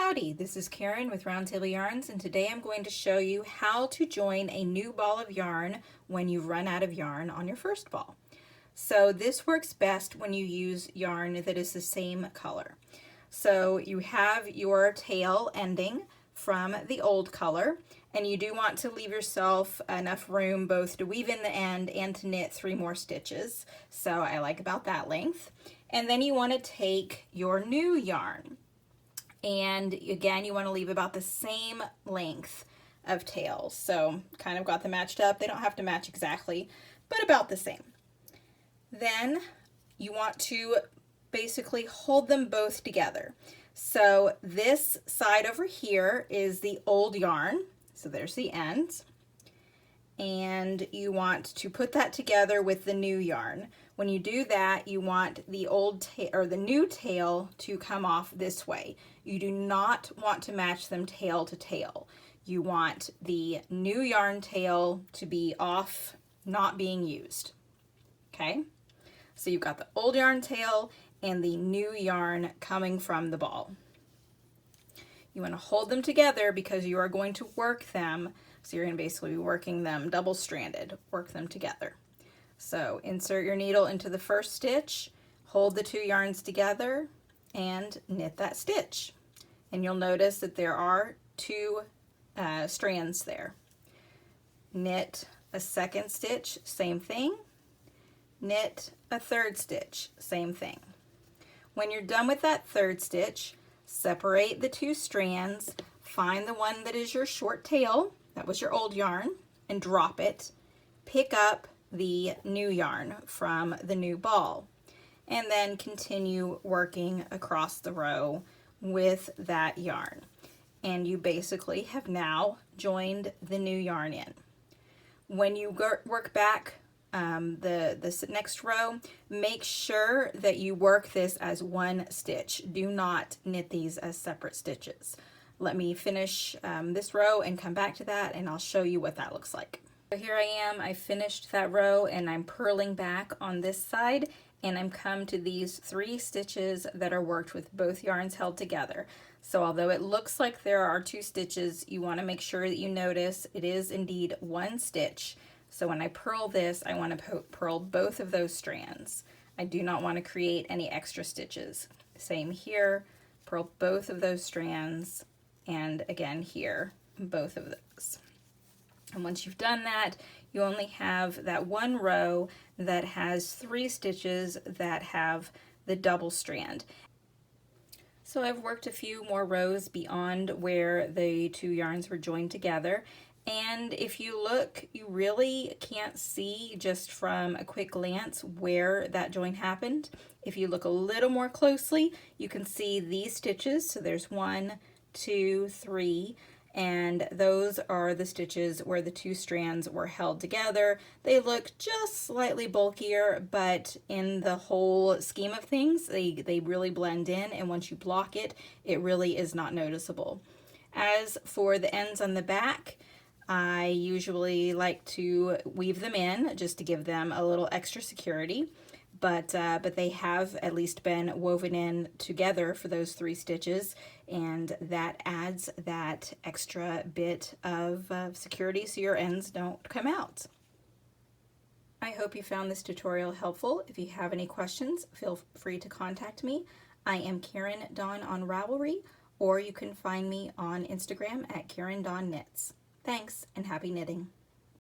Howdy, this is Karen with Roundtable Yarns, and today I'm going to show you how to join a new ball of yarn when you've run out of yarn on your first ball. So this works best when you use yarn that is the same color. So you have your tail ending from the old color, and you do want to leave yourself enough room both to weave in the end and to knit 3 more stitches. So I like about that length. And then you want to take your new yarn. And again, you want to leave about the same length of tails. So kind of got them matched up. They don't have to match exactly, but about the same. Then you want to basically hold them both together. So this side over here is the old yarn. So there's the ends. And you want to put that together with the new yarn. When you do that, you want the the new tail to come off this way. You do not want to match them tail to tail. You want the new yarn tail to be off, not being used. Okay? So you've got the old yarn tail and the new yarn coming from the ball. You want to hold them together because you are going to work them. So you're going to basically be working them double-stranded, work them together. So insert your needle into the first stitch, hold the 2 yarns together, and knit that stitch. And you'll notice that there are 2 strands there. Knit a second stitch, same thing. Knit a third stitch, same thing. When you're done with that third stitch, separate the 2 strands, find the one that is your short tail, that was your old yarn, and drop it. Pick up the new yarn from the new ball, and then continue working across the row with that yarn. And you basically have now joined the new yarn in. When you work back the next row, make sure that you work this as one stitch. Do not knit these as separate stitches. Let me finish this row and come back to that, and I'll show you what that looks like. So here I am, I finished that row, and I'm purling back on this side, and I'm come to these 3 stitches that are worked with both yarns held together. So although it looks like there are 2 stitches, you want to make sure that you notice it is indeed 1 stitch. So when I purl this, I want to purl both of those strands. I do not want to create any extra stitches. Same here, purl both of those strands, and again here, both of those. And once you've done that, you only have that one row that has 3 stitches that have the double strand. So I've worked a few more rows beyond where the 2 yarns were joined together. And if you look, you really can't see just from a quick glance where that join happened. If you look a little more closely, you can see these stitches. So there's 1, 2, 3, and those are the stitches where the 2 strands were held together. They look just slightly bulkier, but in the whole scheme of things, they really blend in, and once you block it, it really is not noticeable. As for the ends on the back, I usually like to weave them in just to give them a little extra security, but they have at least been woven in together for those 3 stitches, and that adds that extra bit of security so your ends don't come out. I hope you found this tutorial helpful. If you have any questions, feel free to contact me. I am Karen Dawn on Ravelry, or you can find me on Instagram at Karen Dawn Knits. Thanks, and happy knitting.